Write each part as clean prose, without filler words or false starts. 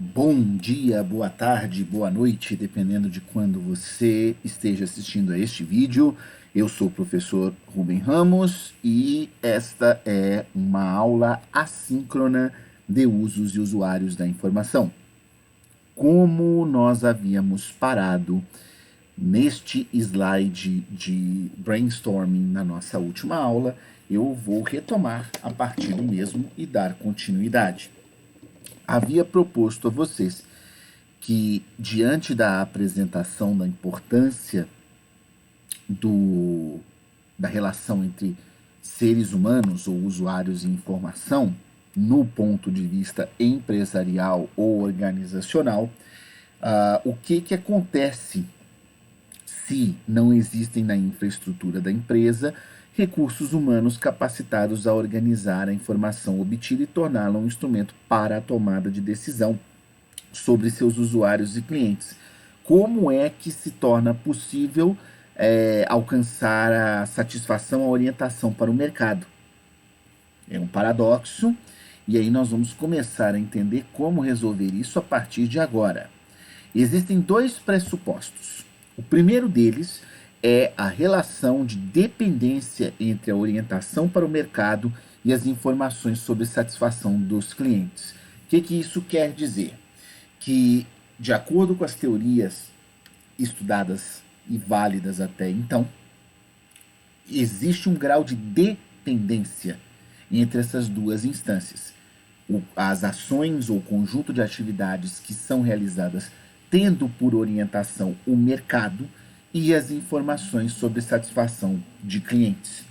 Bom dia, boa tarde, boa noite, dependendo de quando você esteja assistindo a este vídeo. Eu sou o professor Rubem Ramos e esta é uma aula assíncrona de usos e usuários da informação. Como nós havíamos parado neste slide de brainstorming na nossa última aula, eu vou retomar a partir do mesmo e dar continuidade. Havia proposto a vocês que, diante da apresentação da importância da relação entre seres humanos ou usuários e informação, no ponto de vista empresarial ou organizacional, o que acontece se não existem na infraestrutura da empresa recursos humanos capacitados a organizar a informação obtida e torná-la um instrumento para a tomada de decisão sobre seus usuários e clientes. Como é que se torna possível alcançar a satisfação, a orientação para o mercado? É um paradoxo, e aí nós vamos começar a entender como resolver isso a partir de agora. Existem dois pressupostos. O primeiro deles é a relação de dependência entre a orientação para o mercado e as informações sobre satisfação dos clientes. O que isso quer dizer? Que, de acordo com as teorias estudadas e válidas até então, existe um grau de dependência entre essas duas instâncias. As ações ou conjunto de atividades que são realizadas tendo por orientação o mercado e as informações sobre satisfação de clientes.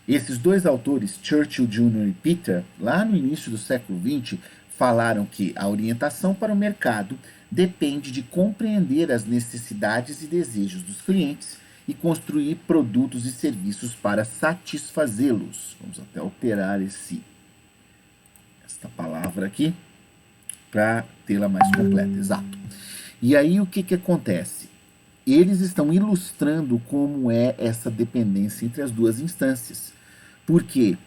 Esses dois autores, Churchill Jr. e Peter, lá no início do século XX, falaram que a orientação para o mercado depende de compreender as necessidades e desejos dos clientes e construir produtos e serviços para satisfazê-los. Vamos até alterar esta palavra aqui para tê-la mais completa. Exato. E aí o que acontece? Eles estão ilustrando como é essa dependência entre as duas instâncias. Porque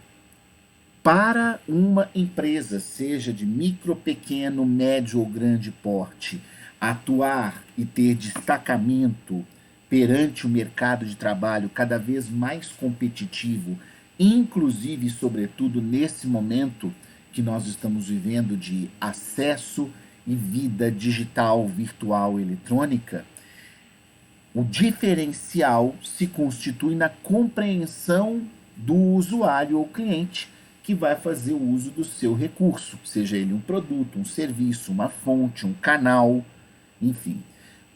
para uma empresa, seja de micro, pequeno, médio ou grande porte, atuar e ter destacamento perante o mercado de trabalho cada vez mais competitivo, inclusive e sobretudo nesse momento que nós estamos vivendo de acesso e vida digital, virtual, eletrônica, o diferencial se constitui na compreensão do usuário ou cliente que vai fazer o uso do seu recurso, seja ele um produto, um serviço, uma fonte, um canal, enfim.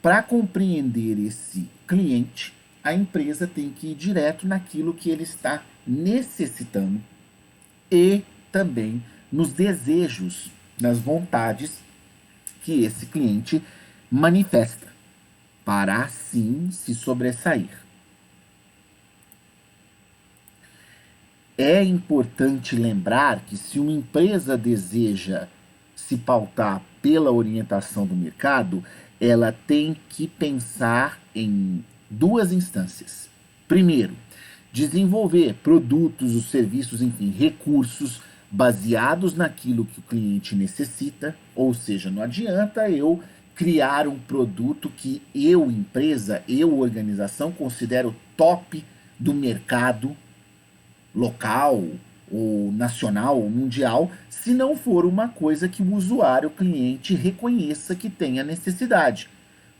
Para compreender esse cliente, a empresa tem que ir direto naquilo que ele está necessitando e também nos desejos, nas vontades que esse cliente manifesta, para assim se sobressair. É importante lembrar que se uma empresa deseja se pautar pela orientação do mercado, ela tem que pensar em duas instâncias. Primeiro, desenvolver produtos, os serviços, enfim, recursos baseados naquilo que o cliente necessita, ou seja, não adianta eu criar um produto que eu, empresa, eu, organização, considero top do mercado local, ou nacional, ou mundial, se não for uma coisa que o usuário, o cliente, reconheça que tenha necessidade.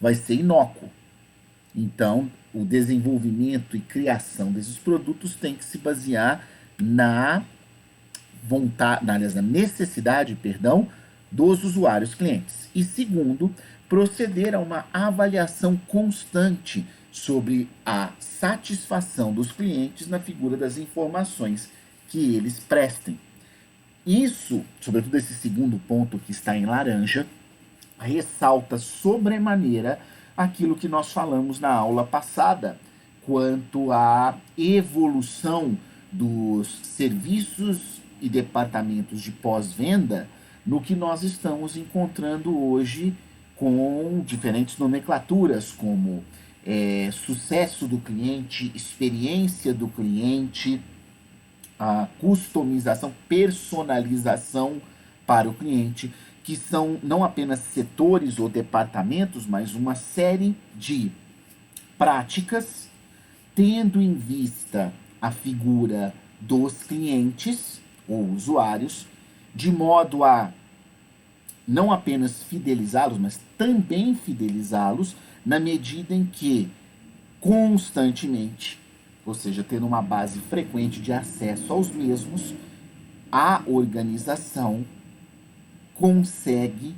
Vai ser inócuo. Então, o desenvolvimento e criação desses produtos tem que se basear na vontade, na necessidade, dos usuários clientes. E segundo, proceder a uma avaliação constante sobre a satisfação dos clientes na figura das informações que eles prestem. Isso, sobretudo esse segundo ponto que está em laranja, ressalta sobremaneira aquilo que nós falamos na aula passada, quanto à evolução dos serviços e departamentos de pós-venda no que nós estamos encontrando hoje com diferentes nomenclaturas, como sucesso do cliente, experiência do cliente, a customização, personalização para o cliente, que são não apenas setores ou departamentos, mas uma série de práticas, tendo em vista a figura dos clientes ou usuários, de modo a não apenas fidelizá-los, mas também fidelizá-los na medida em que constantemente, ou seja, tendo uma base frequente de acesso aos mesmos, a organização consegue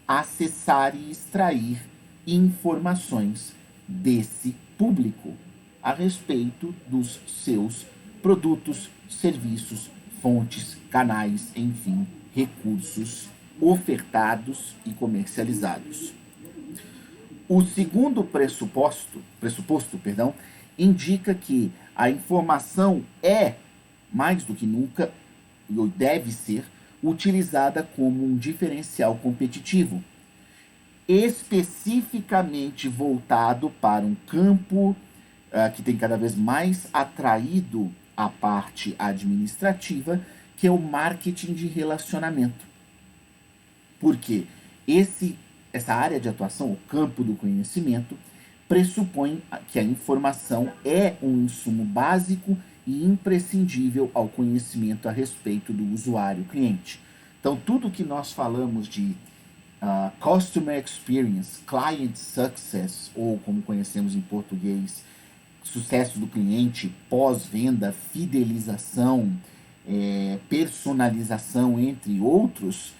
acessar e extrair informações desse público a respeito dos seus produtos, serviços, fontes, canais, enfim, recursos ofertados e comercializados. O segundo pressuposto, indica que a informação é, mais do que nunca, ou deve ser, utilizada como um diferencial competitivo, especificamente voltado para um campo que tem cada vez mais atraído a parte administrativa, que é o marketing de relacionamento. Porque essa área de atuação, o campo do conhecimento, pressupõe que a informação é um insumo básico e imprescindível ao conhecimento a respeito do usuário cliente. Então, tudo que nós falamos de Customer Experience, Client Success, ou como conhecemos em português, sucesso do cliente, pós-venda, fidelização, personalização, entre outros,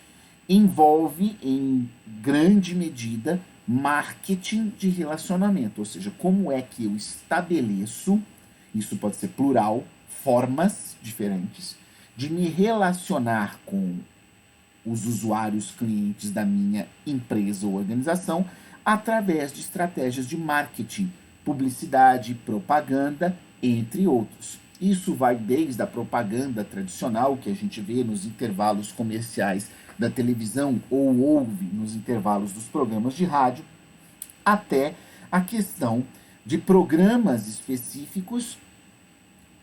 envolve em grande medida marketing de relacionamento, ou seja, como é que eu estabeleço, isso pode ser plural, formas diferentes de me relacionar com os usuários clientes da minha empresa ou organização através de estratégias de marketing, publicidade, propaganda, entre outros. Isso vai desde a propaganda tradicional que a gente vê nos intervalos comerciais da televisão ou ouve nos intervalos dos programas de rádio, até a questão de programas específicos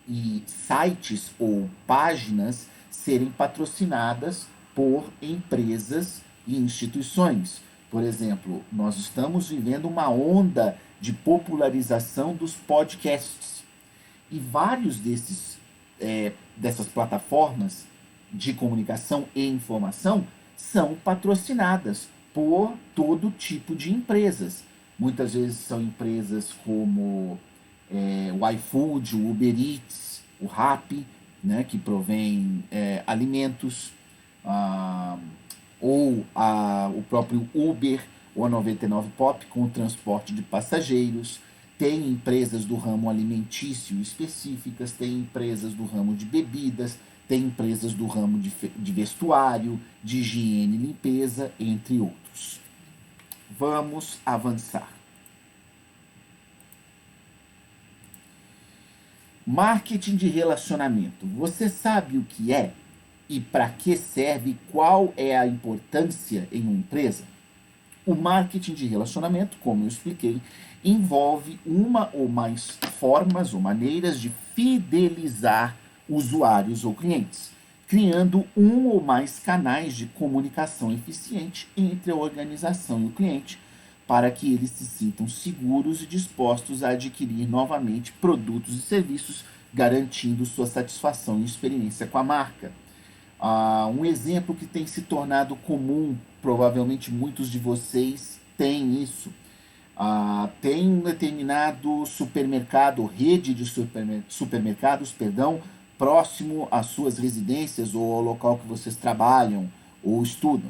e sites ou páginas serem patrocinadas por empresas e instituições. Por exemplo, nós estamos vivendo uma onda de popularização dos podcasts. E vários dessas plataformas de comunicação e informação são patrocinadas por todo tipo de empresas. Muitas vezes são empresas como o iFood, o Uber Eats, o Rappi, né, que provém alimentos, ou o próprio Uber ou a 99 Pop com o transporte de passageiros. Tem empresas do ramo alimentício específicas, tem empresas do ramo de bebidas, tem empresas do ramo de vestuário, de higiene e limpeza, entre outros. Vamos avançar. Marketing de relacionamento. Você sabe o que é e para que serve? Qual é a importância em uma empresa? O marketing de relacionamento, como eu expliquei, envolve uma ou mais formas ou maneiras de fidelizar usuários ou clientes, criando um ou mais canais de comunicação eficiente entre a organização e o cliente, para que eles se sintam seguros e dispostos a adquirir novamente produtos e serviços, garantindo sua satisfação e experiência com a marca. Um exemplo que tem se tornado comum, provavelmente muitos de vocês têm isso. Tem um determinado supermercado, rede de supermercados, próximo às suas residências ou ao local que vocês trabalham ou estudam.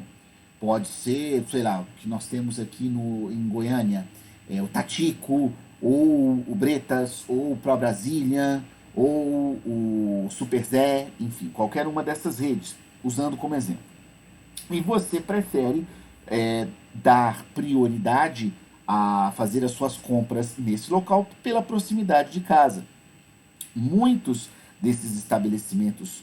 Pode ser, sei lá, o que nós temos aqui em Goiânia, o Tatico, ou o Bretas, ou o Pro Brasília, ou o Super Zé, enfim, qualquer uma dessas redes, usando como exemplo. E você prefere dar prioridade a fazer as suas compras nesse local pela proximidade de casa. Muitos desses estabelecimentos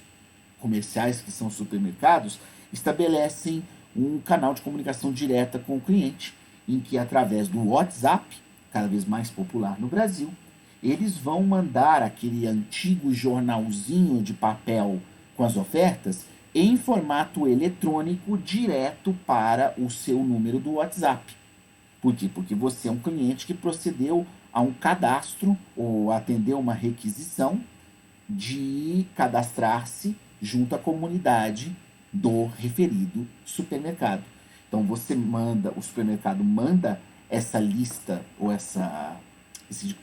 comerciais, que são supermercados, estabelecem um canal de comunicação direta com o cliente, em que através do WhatsApp, cada vez mais popular no Brasil, eles vão mandar aquele antigo jornalzinho de papel com as ofertas em formato eletrônico direto para o seu número do WhatsApp. Por quê? Porque você é um cliente que procedeu a um cadastro ou atendeu uma requisição de cadastrar-se junto à comunidade do referido supermercado. Então o supermercado manda essa lista ou esse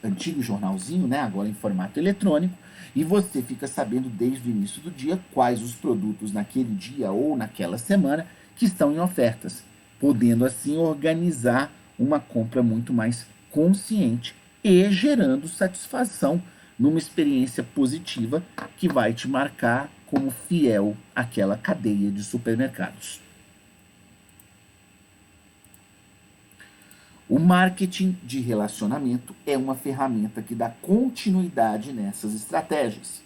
antigo jornalzinho, né, agora em formato eletrônico, e você fica sabendo desde o início do dia quais os produtos naquele dia ou naquela semana que estão em ofertas, podendo assim organizar uma compra muito mais consciente e gerando satisfação numa experiência positiva que vai te marcar como fiel àquela cadeia de supermercados. O marketing de relacionamento é uma ferramenta que dá continuidade nessas estratégias,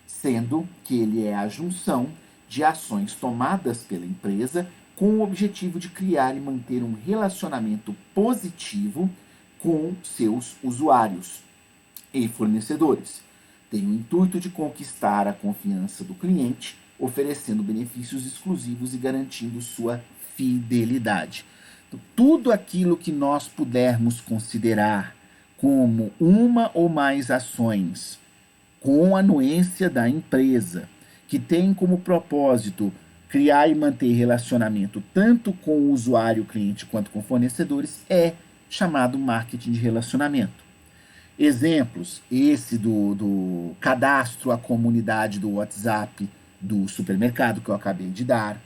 sendo que ele é a junção de ações tomadas pela empresa com o objetivo de criar e manter um relacionamento positivo com seus usuários e fornecedores. Tem o intuito de conquistar a confiança do cliente, oferecendo benefícios exclusivos e garantindo sua fidelidade. Então, tudo aquilo que nós pudermos considerar como uma ou mais ações com anuência da empresa, que tem como propósito criar e manter relacionamento tanto com o usuário, cliente, quanto com fornecedores, é chamado marketing de relacionamento. Exemplos, esse do cadastro à comunidade do WhatsApp do supermercado que eu acabei de dar.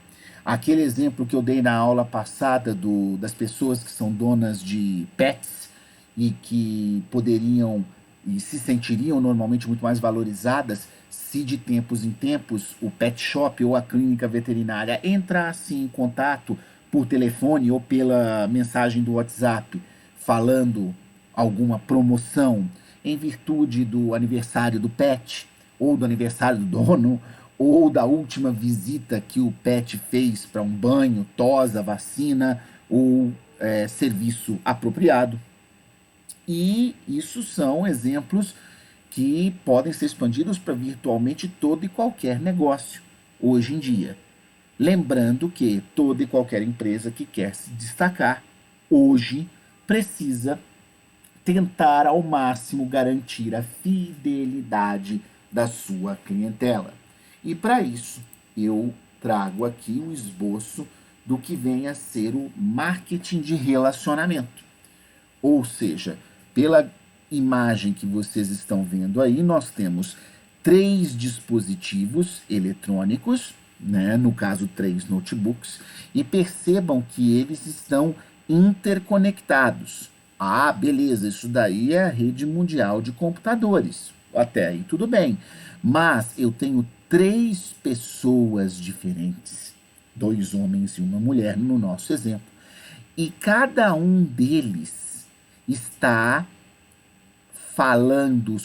Aquele exemplo que eu dei na aula passada das pessoas que são donas de pets e que poderiam e se sentiriam normalmente muito mais valorizadas se de tempos em tempos o pet shop ou a clínica veterinária entrasse em contato por telefone ou pela mensagem do WhatsApp falando alguma promoção em virtude do aniversário do pet ou do aniversário do dono ou da última visita que o pet fez para um banho, tosa, vacina ou serviço apropriado. E isso são exemplos que podem ser expandidos para virtualmente todo e qualquer negócio hoje em dia. Lembrando que toda e qualquer empresa que quer se destacar hoje precisa tentar ao máximo garantir a fidelidade da sua clientela. E para isso, eu trago aqui um esboço do que vem a ser o marketing de relacionamento. Ou seja, pela imagem que vocês estão vendo aí, nós temos 3 dispositivos eletrônicos, né? No caso 3 notebooks, e percebam que eles estão interconectados. Ah, beleza, isso daí é a rede mundial de computadores. Até aí tudo bem. Mas eu tenho 3 pessoas diferentes, 2 homens e uma mulher no nosso exemplo, e cada um deles está falando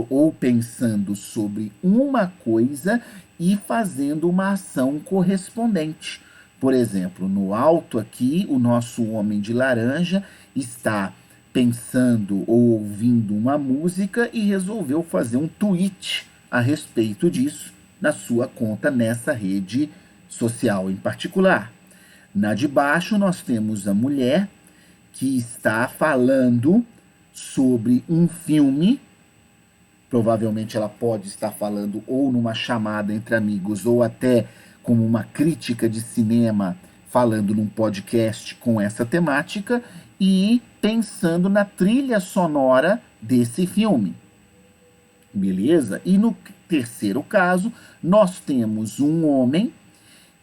ou pensando sobre uma coisa e fazendo uma ação correspondente. Por exemplo, no alto aqui, o nosso homem de laranja está pensando ou ouvindo uma música e resolveu fazer um tweet a respeito disso na sua conta nessa rede social em particular. Na de baixo, nós temos a mulher que está falando sobre um filme. Provavelmente ela pode estar falando ou numa chamada entre amigos ou até como uma crítica de cinema falando num podcast com essa temática e pensando na trilha sonora desse filme. Beleza? E no terceiro caso, nós temos um homem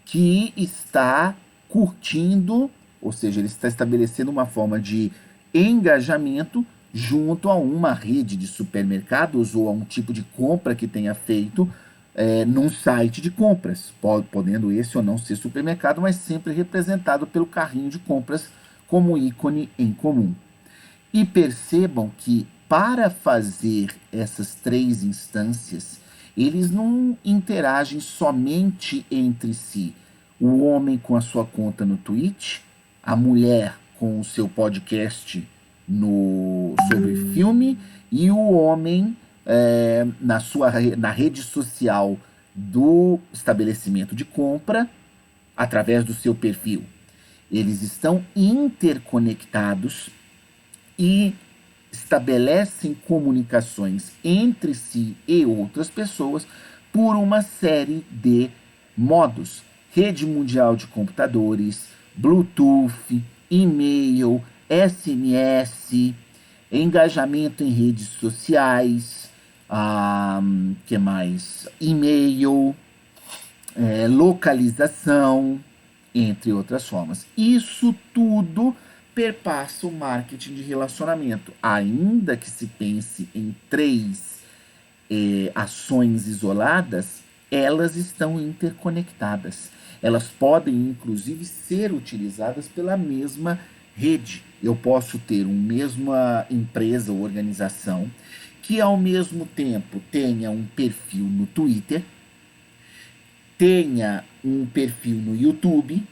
que está curtindo, ou seja, ele está estabelecendo uma forma de engajamento junto a uma rede de supermercados ou a um tipo de compra que tenha feito num site de compras, podendo esse ou não ser supermercado, mas sempre representado pelo carrinho de compras como ícone em comum. E percebam que para fazer essas 3 instâncias, eles não interagem somente entre si. O homem com a sua conta no Twitch, a mulher com o seu podcast sobre filme e o homem na rede social do estabelecimento de compra através do seu perfil. Eles estão interconectados e estabelecem comunicações entre si e outras pessoas por uma série de modos. Rede mundial de computadores, Bluetooth, e-mail, SMS, engajamento em redes sociais, que mais? E-mail, localização, entre outras formas. Isso tudo perpassa o marketing de relacionamento, ainda que se pense em três ações isoladas, elas estão interconectadas. Elas podem, inclusive, ser utilizadas pela mesma rede. Eu posso ter uma mesma empresa ou organização que, ao mesmo tempo, tenha um perfil no Twitter, tenha um perfil no YouTube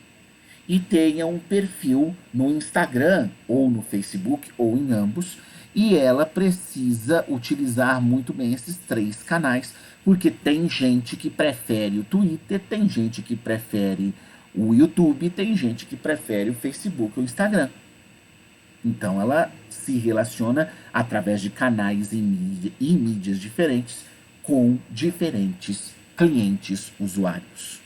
e tenha um perfil no Instagram ou no Facebook ou em ambos, e ela precisa utilizar muito bem esses três canais, porque tem gente que prefere o Twitter, tem gente que prefere o YouTube, tem gente que prefere o Facebook ou o Instagram. Então ela se relaciona através de canais e mídias diferentes com diferentes clientes usuários.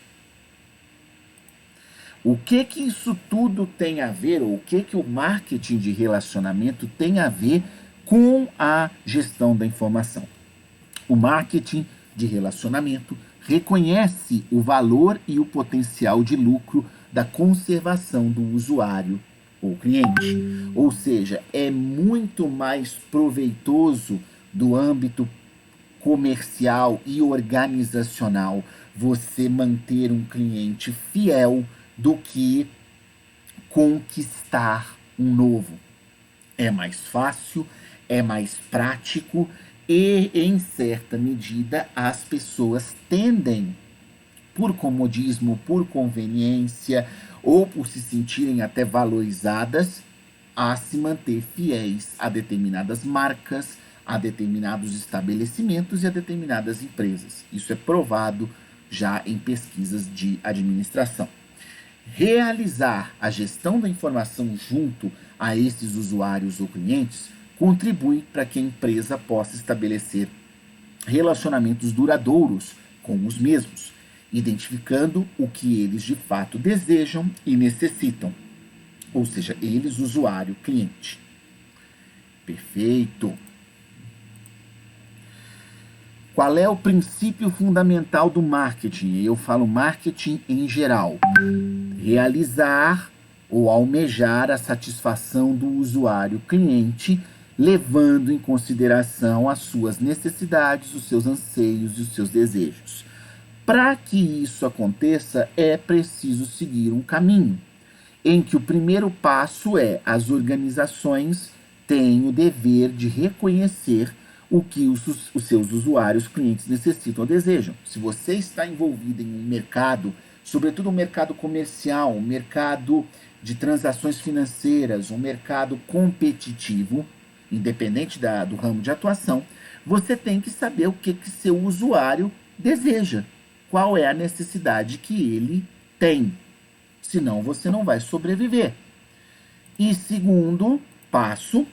O que isso tudo tem a ver, ou o que o marketing de relacionamento tem a ver com a gestão da informação? O marketing de relacionamento reconhece o valor e o potencial de lucro da conservação do usuário ou cliente. Ou seja, é muito mais proveitoso do âmbito comercial e organizacional você manter um cliente fiel do que conquistar um novo. É mais fácil, é mais prático e, em certa medida, as pessoas tendem, por comodismo, por conveniência ou por se sentirem até valorizadas, a se manter fiéis a determinadas marcas, a determinados estabelecimentos e a determinadas empresas. Isso é provado já em pesquisas de administração. Realizar a gestão da informação junto a esses usuários ou clientes contribui para que a empresa possa estabelecer relacionamentos duradouros com os mesmos, identificando o que eles de fato desejam e necessitam, ou seja, eles, usuário, cliente. Perfeito. Qual é o princípio fundamental do marketing? Eu falo marketing em geral. Realizar ou almejar a satisfação do usuário cliente, levando em consideração as suas necessidades, os seus anseios e os seus desejos. Para que isso aconteça, é preciso seguir um caminho, em que o primeiro passo é as organizações têm o dever de reconhecer o que os seus usuários, clientes necessitam ou desejam. Se você está envolvido em um mercado, sobretudo um mercado comercial, um mercado de transações financeiras, um mercado competitivo, independente do ramo de atuação, você tem que saber o que seu usuário deseja, qual é a necessidade que ele tem. Senão você não vai sobreviver. E segundo passo,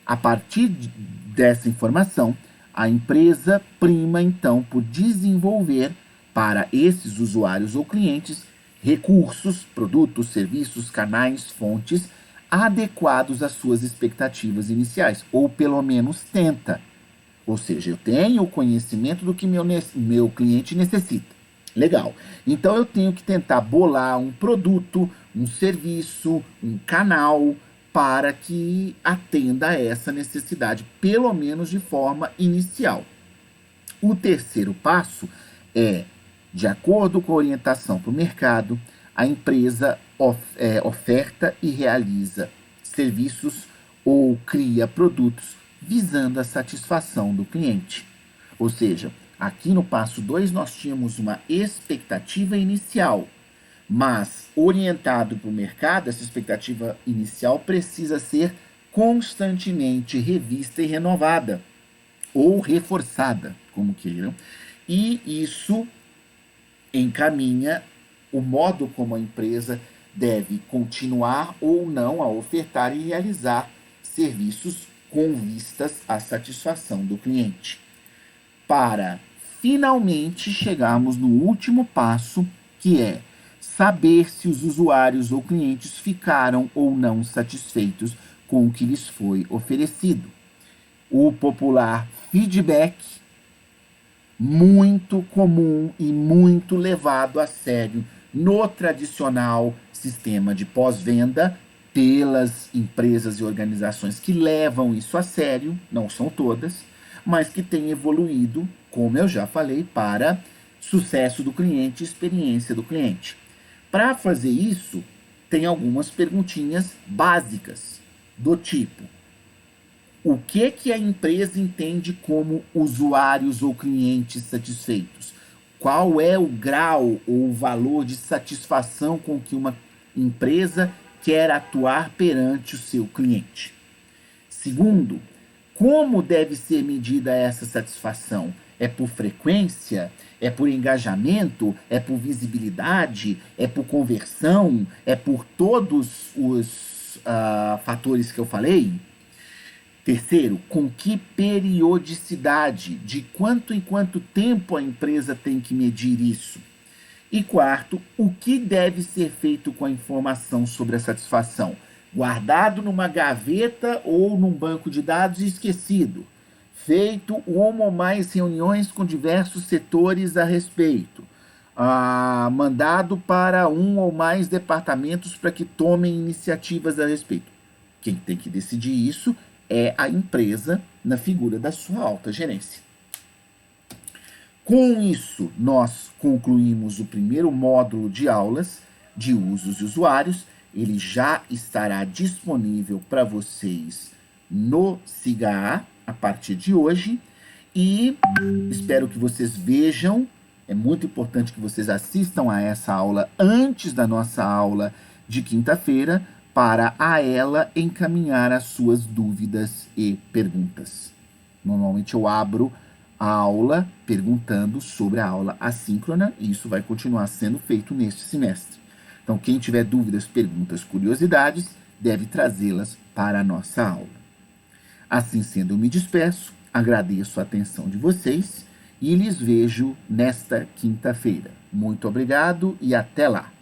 a partir dessa informação, a empresa prima então por desenvolver para esses usuários ou clientes recursos, produtos, serviços, canais, fontes adequados às suas expectativas iniciais, ou pelo menos tenta. Ou seja, eu tenho o conhecimento do que meu cliente necessita. Legal. Então eu tenho que tentar bolar um produto, um serviço, um canal para que atenda a essa necessidade, pelo menos de forma inicial. O terceiro passo é, de acordo com a orientação para o mercado, a empresa oferta e realiza serviços ou cria produtos visando a satisfação do cliente. Ou seja, aqui no passo 2 nós tínhamos uma expectativa inicial, mas orientado para o mercado, essa expectativa inicial precisa ser constantemente revista e renovada, ou reforçada, como queiram. E isso encaminha o modo como a empresa deve continuar ou não a ofertar e realizar serviços com vistas à satisfação do cliente. Para finalmente chegarmos no último passo, que é saber se os usuários ou clientes ficaram ou não satisfeitos com o que lhes foi oferecido. O popular feedback, muito comum e muito levado a sério no tradicional sistema de pós-venda pelas empresas e organizações que levam isso a sério, não são todas, mas que têm evoluído, como eu já falei, para sucesso do cliente, experiência do cliente. Para fazer isso, tem algumas perguntinhas básicas do tipo: o que a empresa entende como usuários ou clientes satisfeitos? Qual é o grau ou o valor de satisfação com que uma empresa quer atuar perante o seu cliente? Segundo, como deve ser medida essa satisfação? É por frequência? É por engajamento? É por visibilidade? É por conversão? É por todos os fatores que eu falei? Terceiro, com que periodicidade? De quanto em quanto tempo a empresa tem que medir isso? E quarto, o que deve ser feito com a informação sobre a satisfação? Guardado numa gaveta ou num banco de dados e esquecido? Feito uma ou mais reuniões com diversos setores a respeito? Mandado para um ou mais departamentos para que tomem iniciativas a respeito? Quem tem que decidir isso é a empresa na figura da sua alta gerência. Com isso, nós concluímos o primeiro módulo de aulas de usos e usuários. Ele já estará disponível para vocês no SIGA a partir de hoje. E espero que vocês vejam. É muito importante que vocês assistam a essa aula antes da nossa aula de quinta-feira, para a ela encaminhar as suas dúvidas e perguntas. Normalmente eu abro a aula perguntando sobre a aula assíncrona, e isso vai continuar sendo feito neste semestre. Então, quem tiver dúvidas, perguntas, curiosidades, deve trazê-las para a nossa aula. Assim sendo, eu me despeço, agradeço a atenção de vocês e lhes vejo nesta quinta-feira. Muito obrigado e até lá!